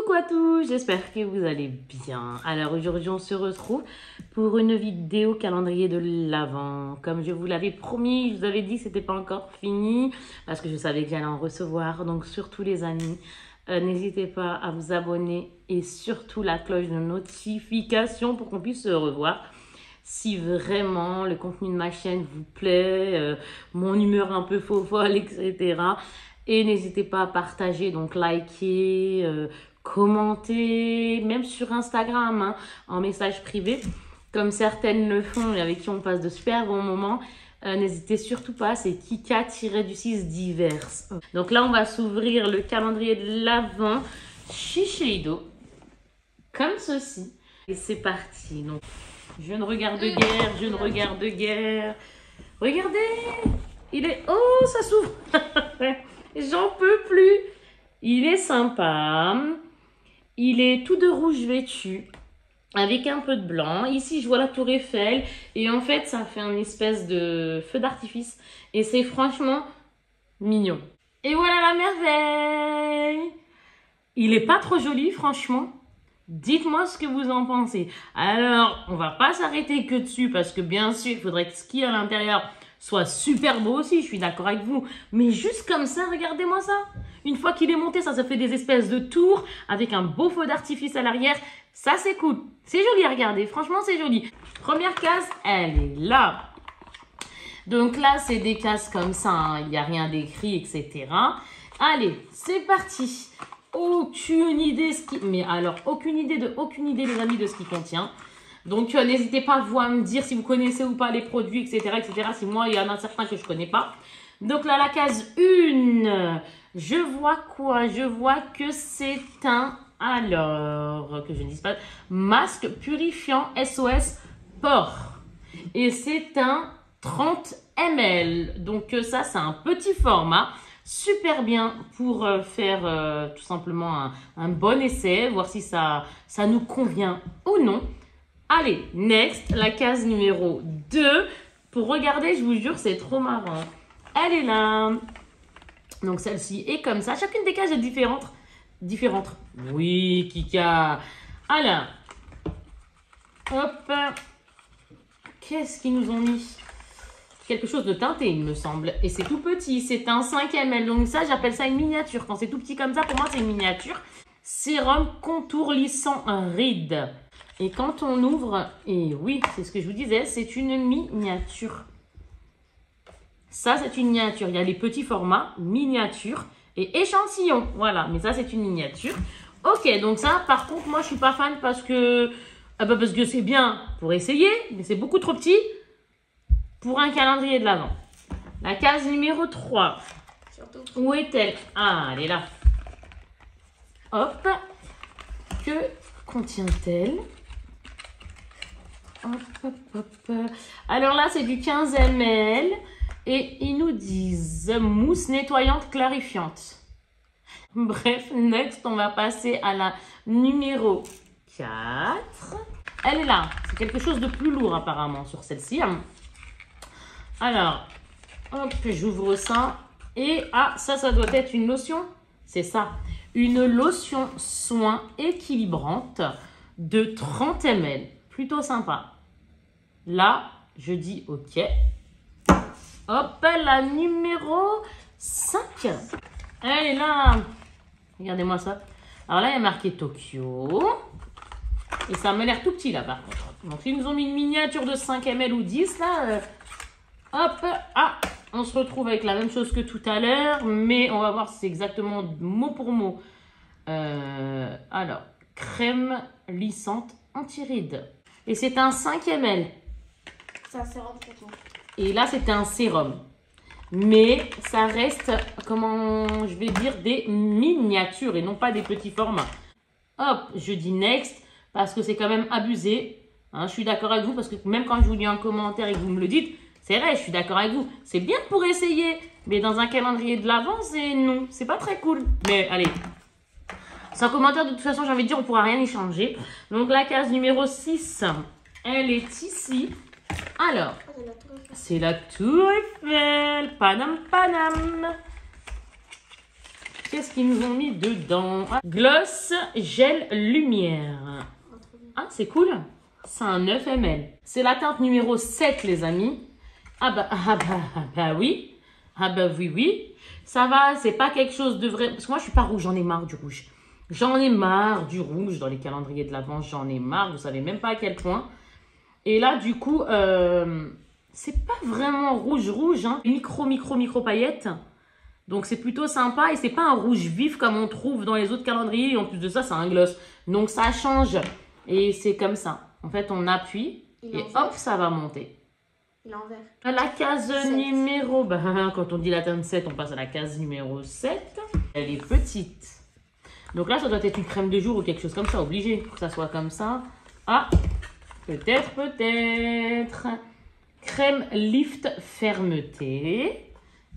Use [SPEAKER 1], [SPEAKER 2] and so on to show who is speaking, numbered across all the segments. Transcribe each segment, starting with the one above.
[SPEAKER 1] Coucou à tous, j'espère que vous allez bien. Alors aujourd'hui on se retrouve pour une vidéo calendrier de l'Avent. Comme je vous l'avais promis, je vous avais dit que c'était pas encore fini parce que je savais que j'allais en recevoir. Donc surtout les amis, n'hésitez pas à vous abonner et surtout la cloche de notification pour qu'on puisse se revoir. Si vraiment le contenu de ma chaîne vous plaît, mon humeur un peu folle, etc. Et n'hésitez pas à partager, donc liker, commenter, même sur Instagram, hein, en message privé, comme certaines le font et avec qui on passe de super bons moments. N'hésitez surtout pas, c'est Kika-du-6 diverses. Donc là, on va s'ouvrir le calendrier de l'Avent Shiseido, comme ceci. Et c'est parti. Donc, je ne regarde guère, je ne regarde guère. Regardez, il est... Oh, ça s'ouvre. J'en peux plus. Il est sympa. Il est tout de rouge vêtu, avec un peu de blanc. Ici, je vois la tour Eiffel. Et en fait, ça fait un espèce de feu d'artifice. Et c'est franchement mignon. Et voilà la merveille. Il est pas trop joli, franchement. Dites-moi ce que vous en pensez. Alors, on va pas s'arrêter que dessus parce que bien sûr, il faudrait que ce qu'il y a à l'intérieur soit super beau aussi, je suis d'accord avec vous. Mais juste comme ça, regardez-moi ça. Une fois qu'il est monté, ça fait des espèces de tours avec un beau feu d'artifice à l'arrière. Ça, c'est cool. C'est joli à regarder. Franchement, c'est joli. Première case, elle est là. Donc là, c'est des cases comme ça. Hein. Il n'y a rien d'écrit, etc. Allez, c'est parti. Aucune idée mais alors aucune idée les amis de ce qu'il contient. Donc n'hésitez pas vous à me dire si vous connaissez ou pas les produits, etc. Si moi il y en a certains que je connais pas. Donc là la case 1, je vois quoi? Je vois que c'est un, alors que je ne dise pas, masque purifiant SOS pores. Et c'est un 30 ml. Donc ça c'est un petit format. Super bien pour faire tout simplement un bon essai, voir si ça nous convient ou non. Allez, next, la case numéro 2. Pour regarder, je vous jure, c'est trop marrant. Elle est là. Donc celle-ci est comme ça. Chacune des cases est différente. Oui, Kika. Alors, hop. Qu'est-ce qu'ils nous ont mis? Quelque chose de teinté, il me semble. Et c'est tout petit. C'est un 5 ml. Donc ça, j'appelle ça une miniature. Quand c'est tout petit comme ça, pour moi, c'est une miniature. Sérum contour lissant ride. Et quand on ouvre, et oui, c'est ce que je vous disais, c'est une miniature. Ça, c'est une miniature. Il y a les petits formats, miniature et échantillon. Voilà, mais ça, c'est une miniature. Ok, donc ça, par contre, moi, je suis pas fan parce que c'est bien pour essayer, mais c'est beaucoup trop petit pour un calendrier de l'Avent. La case numéro 3. Où est-elle? Ah, elle est là. Hop. Que contient-elle? Hop, hop, hop. Alors là, c'est du 15 ml. Et ils nous disent mousse nettoyante clarifiante. Bref, next, on va passer à la numéro 4. Elle est là. C'est quelque chose de plus lourd apparemment sur celle-ci. Alors, hop, j'ouvre ça. Et ça doit être une lotion. C'est ça. Une lotion soin équilibrante de 30 ml. Plutôt sympa. Là, je dis OK. Hop, la numéro 5. Elle est là. Regardez-moi ça. Alors là, il y a marqué Tokyo. Et ça m'a l'air tout petit là par contre. Donc, ils nous ont mis une miniature de 5 ml ou 10 là. Hop, on se retrouve avec la même chose que tout à l'heure, mais on va voir si c'est exactement mot pour mot. Alors, crème lissante anti-rides. Et c'est un 5 ml.
[SPEAKER 2] C'est un sérum pour tout.
[SPEAKER 1] Et là, c'est un sérum. Mais ça reste, comment je vais dire, des miniatures et non pas des petits formats. Hop, je dis next parce que c'est quand même abusé. Hein, je suis d'accord avec vous parce que même quand je vous lis un commentaire et que vous me le dites, c'est vrai, je suis d'accord avec vous. C'est bien pour essayer, mais dans un calendrier de l'Avent, c'est non. C'est pas très cool. Mais allez, sans commentaire, de toute façon, j'ai envie de dire, on pourra rien y changer. Donc, la case numéro 6, elle est ici. Alors, c'est la tour Eiffel. Panam, panam. Qu'est-ce qu'ils nous ont mis dedans? Gloss gel lumière. Ah, c'est cool. C'est un 9 ml. C'est la teinte numéro 7, les amis. Oui. Ah bah oui, oui. Ça va, c'est pas quelque chose de vrai. Parce que moi, je suis pas rouge, j'en ai marre du rouge. J'en ai marre du rouge dans les calendriers de l'Avent. J'en ai marre, vous savez même pas à quel point. Et là, du coup, c'est pas vraiment rouge, hein. Micro paillettes. Donc, c'est plutôt sympa. Et c'est pas un rouge vif comme on trouve dans les autres calendriers. Et en plus de ça, c'est un gloss. Donc, ça change. Et c'est comme ça. En fait, on appuie et hop, ça va monter.
[SPEAKER 2] Il est en vert.
[SPEAKER 1] La case numéro... quand on dit la teinte 7, on passe à la case numéro 7. Elle est petite. Donc là, ça doit être une crème de jour ou quelque chose comme ça. Obligé que ça soit comme ça. Ah, peut-être. Crème Lift Fermeté.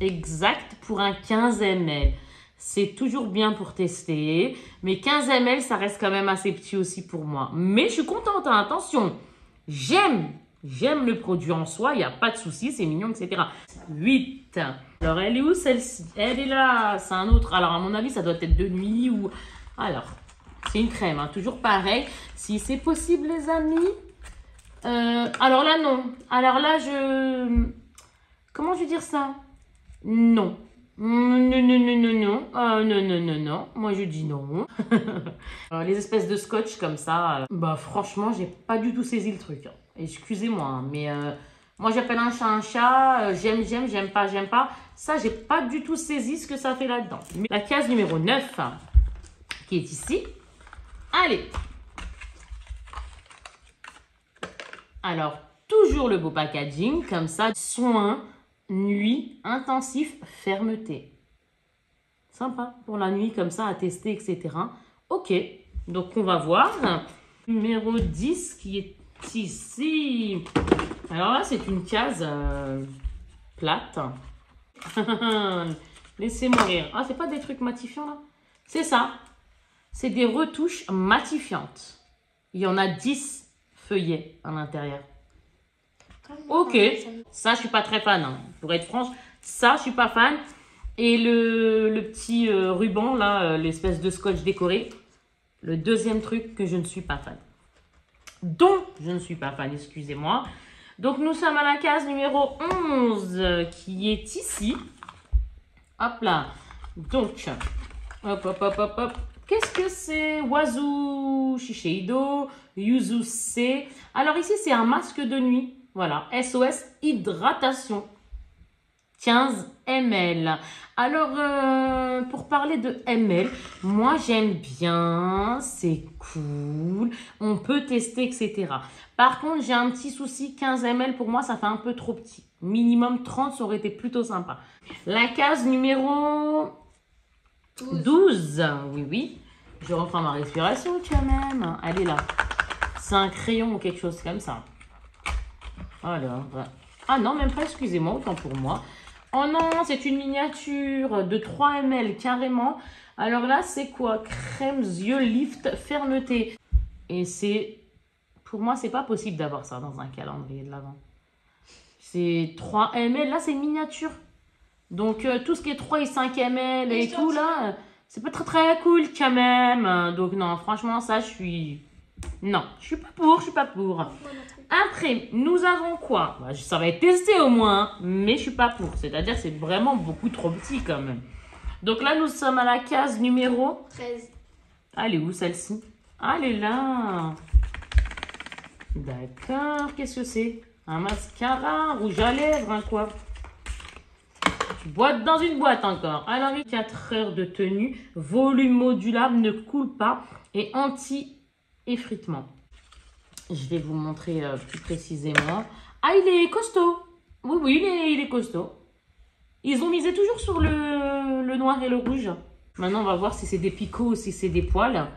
[SPEAKER 1] Exact, pour un 15 ml. C'est toujours bien pour tester. Mais 15 ml, ça reste quand même assez petit aussi pour moi. Mais je suis contente, hein, attention. J'aime le produit en soi, il n'y a pas de souci, c'est mignon, etc. 8. Alors, elle est où celle-ci? Elle est là, c'est un autre. Alors, à mon avis, ça doit être de nuit ou... Alors, c'est une crème, hein, toujours pareil. Si c'est possible, les amis. Alors là, non. Alors là, comment je vais dire ça? Non. Non. Non. Moi, je dis non. Les espèces de scotch comme ça, franchement, j'ai pas du tout saisi le truc. Excusez-moi, hein, mais moi, j'appelle un chat. J'aime pas. Ça, j'ai pas du tout saisi ce que ça fait là-dedans. La case numéro 9, qui est ici. Allez. Alors, toujours le beau packaging, comme ça. Soin, nuit, intensif, fermeté. Sympa pour la nuit, comme ça, à tester, etc. Ok, donc on va voir. Numéro 10 qui est ici. Alors là, c'est une case plate. Laissez-moi rire. Ah, c'est pas des trucs matifiants là? C'est ça. C'est des retouches matifiantes. Il y en a 10 feuillets à l'intérieur. Ok, ça je suis pas très fan, hein. Pour être franche, ça je suis pas fan. Et le petit ruban là, l'espèce de scotch décoré, le deuxième truc que je ne suis pas fan. Dont je ne suis pas fan, excusez-moi. Donc nous sommes à la case numéro 11 qui est ici. Hop là. Donc, hop. Qu'est-ce que c'est? Wazu Shiseido, Yuzu C. Alors ici, c'est un masque de nuit. Voilà, SOS Hydratation. 15 ml. Alors, pour parler de ml, moi j'aime bien, c'est cool, on peut tester, etc. Par contre, j'ai un petit souci, 15 ml, pour moi, ça fait un peu trop petit. Minimum 30, ça aurait été plutôt sympa. La case numéro 12. Oui. Je reprends ma respiration quand même. Elle est là. C'est un crayon ou quelque chose comme ça. Alors, ah non, même pas, excusez-moi, autant pour moi. Oh non, c'est une miniature de 3 ml carrément. Alors là, c'est quoi? Crème yeux lift fermeté. Et c'est... Pour moi, c'est pas possible d'avoir ça dans un calendrier de l'Avent. C'est 3 ml. Là, c'est une miniature. Donc, tout ce qui est 3 et 5 ml et tout, là, c'est pas très cool quand même. Donc, non, franchement, ça, je suis... Non, je suis pas pour. Après, nous avons quoi? Ça va être testé au moins, mais je suis pas pour. C'est-à-dire c'est vraiment beaucoup trop petit quand même. Donc là, nous sommes à la case numéro
[SPEAKER 2] 13.
[SPEAKER 1] Elle est où celle-ci? Ah, elle est là. D'accord. Qu'est-ce que c'est? Un mascara, rouge à lèvres, un quoi? Boîte dans une boîte encore. Alors, 4 heures de tenue, volume modulable, ne coule pas et anti-effritement. Je vais vous montrer plus précisément. Ah, il est costaud. Oui, il est costaud. Ils ont misé toujours sur le noir et le rouge. Maintenant, on va voir si c'est des picots ou si c'est des poils.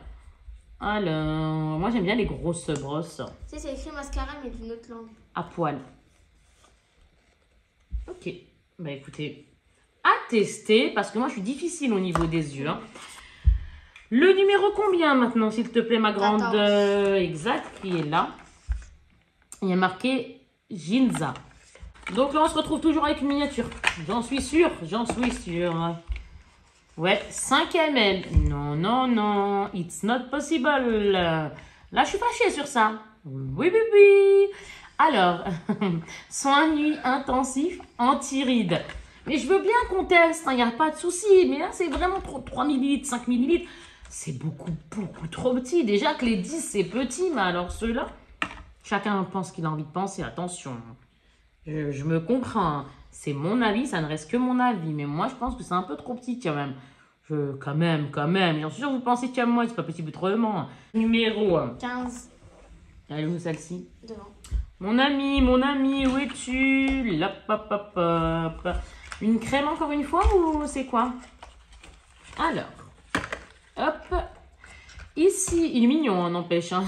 [SPEAKER 1] Alors, moi, j'aime bien les grosses brosses.
[SPEAKER 2] Tu sais, c'est écrit mascara, mais d'une autre langue.
[SPEAKER 1] À poil. Ok. Bah, écoutez, à tester, parce que moi, je suis difficile au niveau des yeux. Hein. Le numéro combien maintenant, s'il te plaît, ma grande? Exact, qui est là. Il y a marqué Ginza. Donc là, on se retrouve toujours avec une miniature. J'en suis sûre. Ouais, 5 ml. Non, non, non. It's not possible. Là, je suis fâchée sur ça. Oui, oui, oui. Alors, soin nuit intensif anti-rides. Mais je veux bien qu'on teste, il n'y a pas de souci. Mais là, c'est vraiment trop. 3 millilitres, 5 millilitres. C'est beaucoup, beaucoup trop petit. Déjà que les 10, c'est petit. Mais alors ceux-là, chacun pense qu'il a envie de penser. Attention. Je me comprends. C'est mon avis, ça ne reste que mon avis. Mais moi, je pense que c'est un peu trop petit quand même. Quand même. Bien sûr, vous pensez que moi, c'est pas possible autrement. Numéro
[SPEAKER 2] 15.
[SPEAKER 1] Elle est où celle-ci?
[SPEAKER 2] Devant.
[SPEAKER 1] Mon ami, où es-tu? Hop, hop, hop, hop. Une crème encore une fois ou c'est quoi? Alors, hop. Ici, il est mignon, n'empêche. Hein.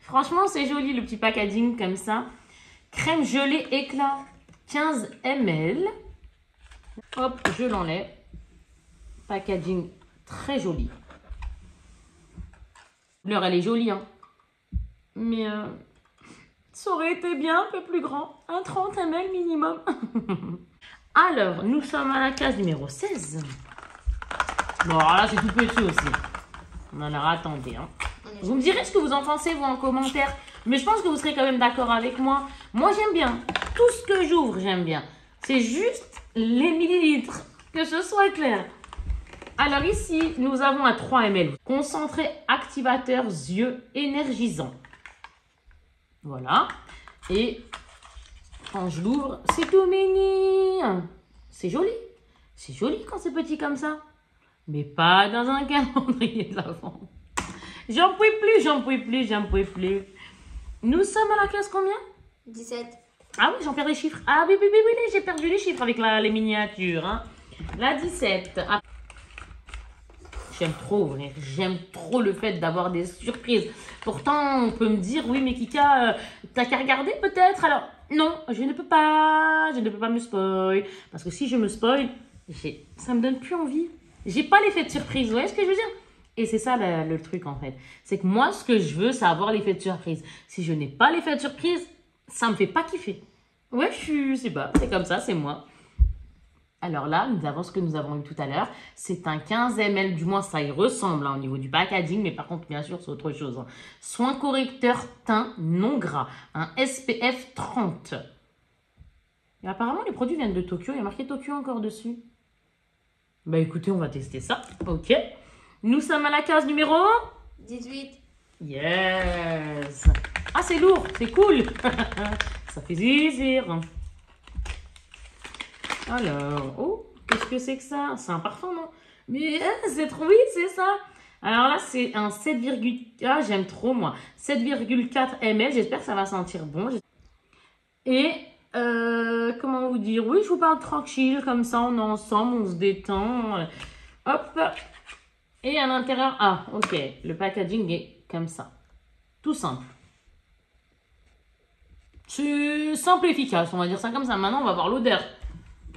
[SPEAKER 1] Franchement, c'est joli le petit packaging comme ça. Crème gelée éclat, 15 ml. Hop, je l'enlève. Packaging très joli. L'heure, elle est jolie, hein. Mais ça aurait été bien un peu plus grand. Un 30 ml minimum. Alors, nous sommes à la case numéro 16. Bon, alors là, c'est tout petit aussi. Alors, attendez. Hein. Vous me direz ce que vous en pensez, vous, en commentaire. Mais je pense que vous serez quand même d'accord avec moi. Moi, j'aime bien. Tout ce que j'ouvre, j'aime bien. C'est juste les millilitres. Que ce soit clair. Alors ici, nous avons un 3 ml. Concentré activateur yeux énergisant. Voilà. Et quand je l'ouvre, c'est tout mini. C'est joli. C'est joli quand c'est petit comme ça. Mais pas dans un calendrier de l'Avent. J'en peux plus. Nous sommes à la case combien?
[SPEAKER 2] 17.
[SPEAKER 1] Ah oui, j'en perds les chiffres. Ah oui, j'ai perdu les chiffres avec les miniatures. Hein. La 17. Ah. J'aime trop ouvrir, j'aime trop le fait d'avoir des surprises. Pourtant, on peut me dire, oui, mais Kika, t'as qu'à regarder peut-être. Alors, non, je ne peux pas me spoil. Parce que si je me spoil, ça me donne plus envie. J'ai pas l'effet de surprise, vous voyez ce que je veux dire? Et c'est ça le truc en fait. C'est que moi, ce que je veux, c'est avoir l'effet de surprise. Si je n'ai pas l'effet de surprise, ça me fait pas kiffer. Ouais, je sais pas, c'est comme ça, c'est moi. Alors là, nous avons ce que nous avons eu tout à l'heure. C'est un 15 ml, du moins ça y ressemble hein, au niveau du packaging. Mais par contre, bien sûr, c'est autre chose. Hein. Soin correcteur teint non gras. Un SPF 30. Et apparemment, les produits viennent de Tokyo. Il y a marqué Tokyo encore dessus. Bah écoutez, on va tester ça. Ok. Nous sommes à la case numéro
[SPEAKER 2] 18.
[SPEAKER 1] Yes. Ah, c'est lourd. C'est cool. Ça fait plaisir. Alors, oh, qu'est-ce que c'est que ça? C'est un parfum, non? Mais c'est trop, oui, c'est ça. Alors là, c'est un 7, ah, j'aime trop, moi. 7,4 ml. J'espère que ça va sentir bon. Et, comment vous dire? Oui, je vous parle tranquille, comme ça, on est ensemble, on se détend. Hop. Et à l'intérieur, ah, ok. Le packaging est comme ça. Tout simple. C'est simple et efficace, on va dire ça comme ça. Maintenant, on va voir l'odeur.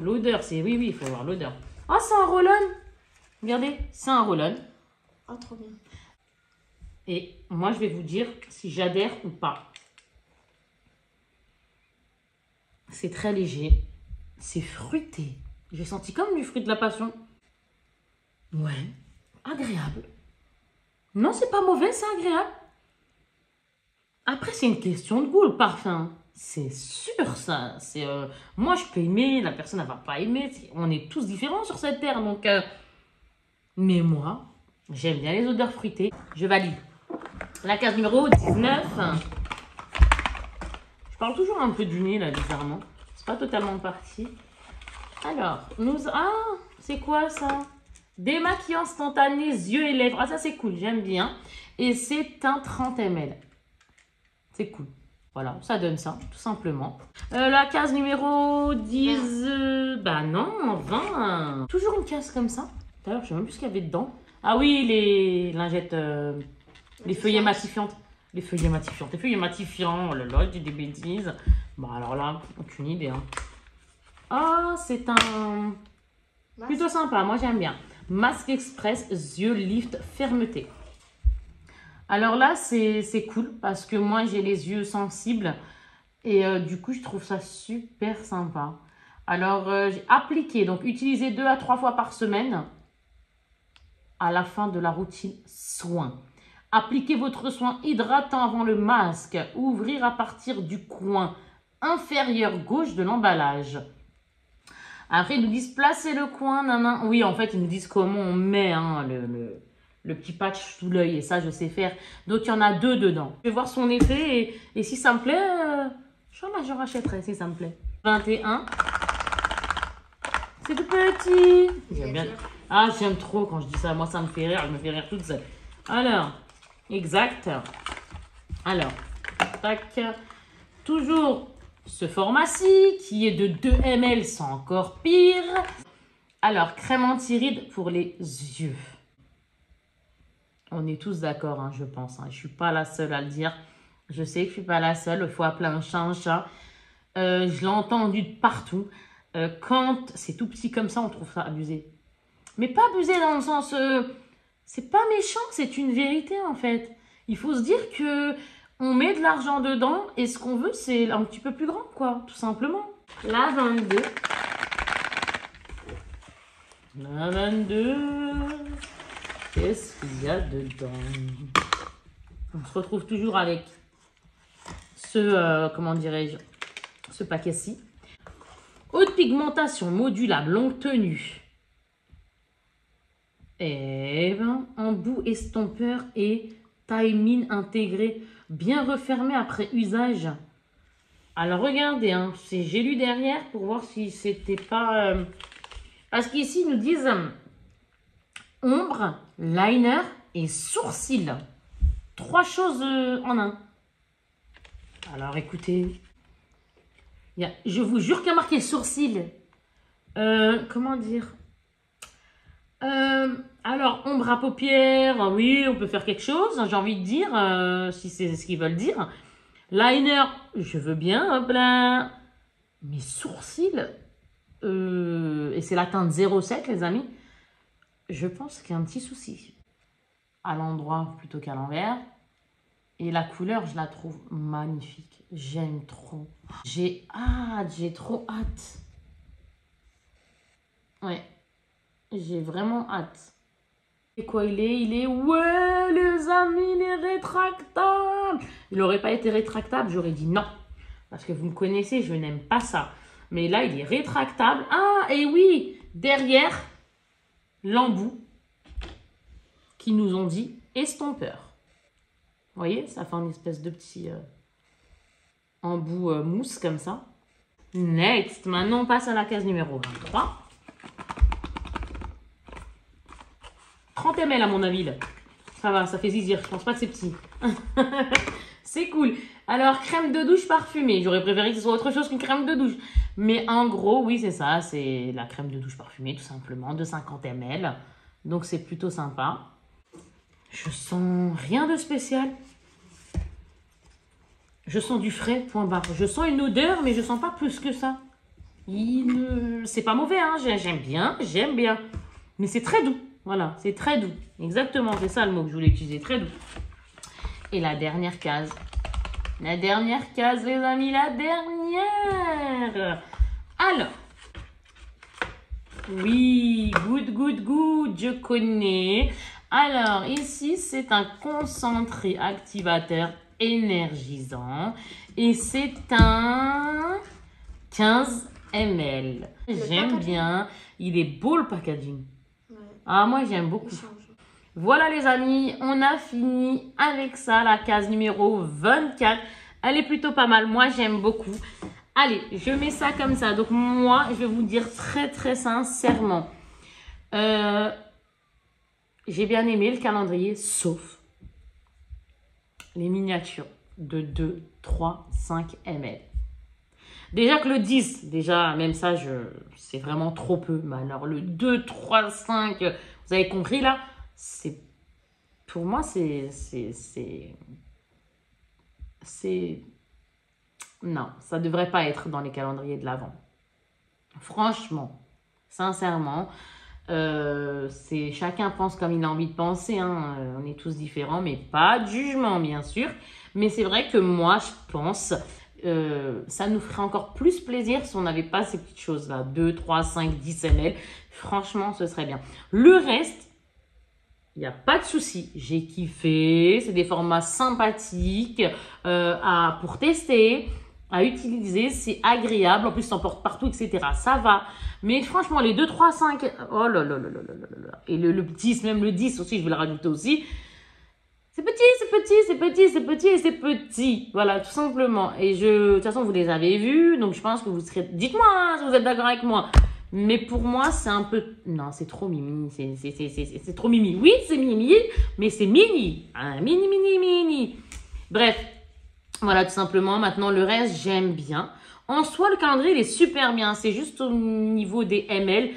[SPEAKER 1] L'odeur, c'est... Oui, il faut voir l'odeur. Ah, c'est un roll-on. Regardez, c'est un roll-on.
[SPEAKER 2] Oh, trop bien.
[SPEAKER 1] Et moi, je vais vous dire si j'adhère ou pas. C'est très léger. C'est fruité. J'ai senti comme du fruit de la passion. Ouais, agréable. Non, c'est pas mauvais, c'est agréable. Après, c'est une question de goût, le parfum. C'est sûr, ça. C'est moi, je peux aimer, la personne, elle va pas aimer. On est tous différents sur cette terre, donc... Mais moi, j'aime bien les odeurs fruitées. Je valide. La case numéro 19. Je parle toujours un peu du nez, là, bizarrement. C'est pas totalement parti. Alors, ah, c'est quoi, ça? Démaquillant instantané, yeux et lèvres. Ah, ça, c'est cool, j'aime bien. Et c'est un 30 ml. C'est cool. Voilà, ça donne ça, tout simplement. La case numéro 10... bah non, 20. Toujours une case comme ça. D'ailleurs, je sais même plus ce qu'il y avait dedans. Ah oui, les lingettes... les feuillets matifiantes. Les feuillets matifiants. Oh là là, je dis des bêtises. Bah alors là, aucune idée. Hein. Ah, c'est un... plutôt sympa, moi j'aime bien. Masque Express, yeux lift, fermeté. Alors là, c'est cool parce que moi, j'ai les yeux sensibles et du coup, je trouve ça super sympa. Alors, j'ai appliqué, donc utilisé 2 à 3 fois par semaine. à la fin de la routine soin. Appliquez votre soin hydratant avant le masque. Ouvrir à partir du coin inférieur gauche de l'emballage. Après, ils nous disent placer le coin. Nanan. Oui, en fait, ils nous disent comment on met hein, le petit patch sous l'œil. Et ça, je sais faire. Donc, il y en a 2 dedans. Je vais voir son effet. Et si ça me plaît, je rachèterai si ça me plaît. 21. C'est tout petit. J'aime bien. Ah, j'aime trop quand je dis ça. Moi, ça me fait rire. Je me fais rire toute seule. Alors, exact. Alors, tac. Toujours ce format-ci qui est de 2 ml, c'est encore pire. Alors, crème anti-rides pour les yeux. On est tous d'accord, hein, je pense. Hein. Je ne suis pas la seule à le dire. Je sais que je ne suis pas la seule. Il faut appeler un chat un chat. Je l'ai entendu de partout. Quand c'est tout petit comme ça, on trouve ça abusé. Mais pas abusé dans le sens... c'est pas méchant, c'est une vérité en fait. Il faut se dire que on met de l'argent dedans et ce qu'on veut, c'est un petit peu plus grand, quoi, tout simplement. La 22. La 22. Qu'est-ce qu'il y a dedans? On se retrouve toujours avec ce, comment dirais-je, ce paquet-ci. Haute pigmentation modulable, longue tenue. Et ben, embout estompeur et timing intégré, bien refermé après usage. Alors regardez, hein, j'ai lu derrière pour voir si c'était pas... parce qu'ici ils nous disent ombre, liner et sourcil. 3 choses en un. Alors écoutez, je vous jure qu'il y a marqué sourcil. Comment dire? Alors, ombre à paupières, oui, on peut faire quelque chose, j'ai envie de dire, si c'est ce qu'ils veulent dire. Liner, je veux bien, hop là. Mais sourcils, et c'est la teinte 07, les amis, je pense qu'il y a un petit souci. À l'endroit plutôt qu'à l'envers. Et la couleur, je la trouve magnifique. J'aime trop. J'ai hâte, j'ai trop hâte. Ouais. J'ai vraiment hâte. Et quoi il est, ouais les amis, il est rétractable. Il n'aurait pas été rétractable, j'aurais dit non. Parce que vous me connaissez, je n'aime pas ça. Mais là, il est rétractable. Ah, et oui, derrière, l'embout qui nous ont dit estompeur. Vous voyez, ça fait une espèce de petit embout mousse comme ça. Next, maintenant on passe à la case numéro 23. 30 ml à mon avis là. Ça va, ça fait zizir, je pense pas que c'est petit. C'est cool. Alors, crème de douche parfumée. J'aurais préféré que ce soit autre chose qu'une crème de douche. Mais en gros, oui, c'est ça. C'est la crème de douche parfumée, tout simplement, de 50 ml. Donc, c'est plutôt sympa. Je sens rien de spécial. Je sens du frais, point barre. Je sens une odeur, mais je sens pas plus que ça. C'est pas mauvais, hein. J'aime bien. Mais c'est très doux. Voilà, c'est très doux. Exactement, c'est ça le mot que je voulais utiliser. Très doux. Et la dernière case. La dernière case, les amis, la dernière. Alors. Oui, good, je connais. Alors, ici, c'est un concentré activateur énergisant. Et c'est un 15 ml. J'aime bien. Il est beau le packaging. Ouais. Ah, moi, j'aime beaucoup. Voilà les amis, on a fini avec ça, la case numéro 24. Elle est plutôt pas mal, moi j'aime beaucoup. Allez, je mets ça comme ça. Donc moi, je vais vous dire très sincèrement. J'ai bien aimé le calendrier, sauf les miniatures de 2, 3, 5 ml. Déjà que le 10, déjà même ça, c'est vraiment trop peu. Mais alors le 2, 3, 5, vous avez compris là? Pour moi, non, ça devrait pas être dans les calendriers de l'Avent. Franchement, sincèrement, chacun pense comme il a envie de penser, hein. On est tous différents, mais pas de jugement, bien sûr. Mais c'est vrai que moi, je pense, ça nous ferait encore plus plaisir si on n'avait pas ces petites choses-là. 2, 3, 5, 10 ml. Franchement, ce serait bien. Le reste, Il n'y a pas de souci. J'ai kiffé. C'est des formats sympathiques pour tester, à utiliser. C'est agréable. En plus, ça porte partout, etc. Ça va. Mais franchement, les 2, 3, 5... Oh là là là là là là là. Et le 10, même le 10 aussi, je vais le rajouter aussi. C'est petit, c'est petit, c'est petit, c'est petit et c'est petit. Voilà, tout simplement. Et de toute façon, vous les avez vus. Donc, je pense que vous serez... Dites-moi hein, si vous êtes d'accord avec moi. Mais pour moi, c'est un peu... Non, c'est trop mimi. C'est trop mimi. Oui, c'est mimi, mais c'est mini. Mini, mini, mini. Bref, voilà, tout simplement. Maintenant, le reste, j'aime bien. En soi, le calendrier, il est super bien. C'est juste au niveau des ml.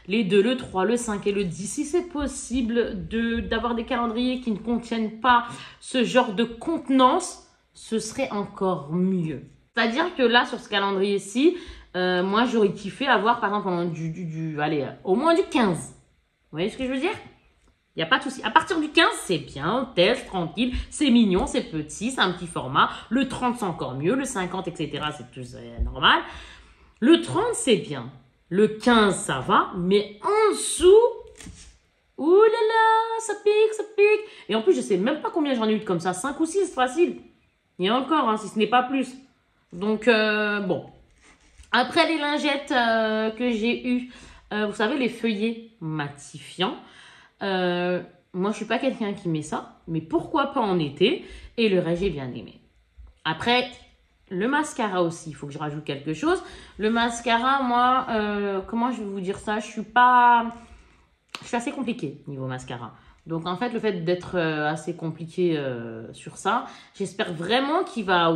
[SPEAKER 1] Les 2, le 3, le 5 et le 10. Si c'est possible d'avoir des calendriers qui ne contiennent pas ce genre de contenance, ce serait encore mieux. C'est-à-dire que là, sur ce calendrier-ci, moi, j'aurais kiffé avoir, par exemple, allez, au moins du 15. Vous voyez ce que je veux dire? Il n'y a pas de souci. À partir du 15, c'est bien, test, tranquille, c'est mignon, c'est petit, c'est un petit format. Le 30, c'est encore mieux. Le 50, etc., c'est tout normal. Le 30, c'est bien. Le 15, ça va. Mais en dessous, ouh là là, ça pique, ça pique. Et en plus, je sais même pas combien j'en ai eu de comme ça. 5 ou 6, facile. Il y a encore, hein, si ce n'est pas plus. Donc, bon. Après les lingettes que j'ai eues, vous savez, les feuillets matifiants. Moi, je suis pas quelqu'un qui met ça. Mais pourquoi pas en été? Et le reste, j'ai bien aimé. Après... Le mascara aussi, il faut que je rajoute quelque chose. Le mascara, moi, comment je vais vous dire ça? Je suis assez compliquée niveau mascara. Donc, en fait, le fait d'être assez compliqué sur ça, j'espère vraiment qu'il va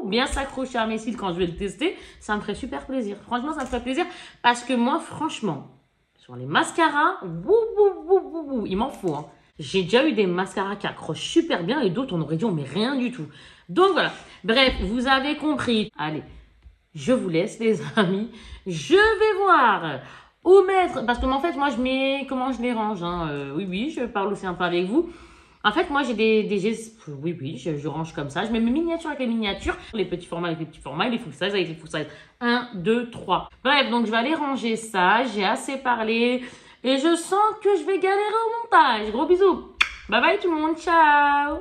[SPEAKER 1] bien s'accrocher à mes cils quand je vais le tester. Ça me ferait super plaisir. Franchement, ça me ferait plaisir parce que moi, franchement, sur les mascaras, il m'en faut. Hein. J'ai déjà eu des mascaras qui accrochent super bien et d'autres, on aurait dit on met rien du tout. Donc voilà, bref, vous avez compris. Allez, je vous laisse les amis. Je vais voir où mettre, parce que en fait, moi je mets, comment je les range. Hein. Oui, je parle aussi un peu avec vous. En fait, moi j'ai des gestes, oui, je range comme ça. Je mets mes miniatures avec les miniatures, les petits formats avec les petits formats et les full size avec les full size. 1, 2, 3. Bref, donc je vais aller ranger ça. J'ai assez parlé et je sens que je vais galérer au montage. Gros bisous. Bye bye tout le monde, ciao.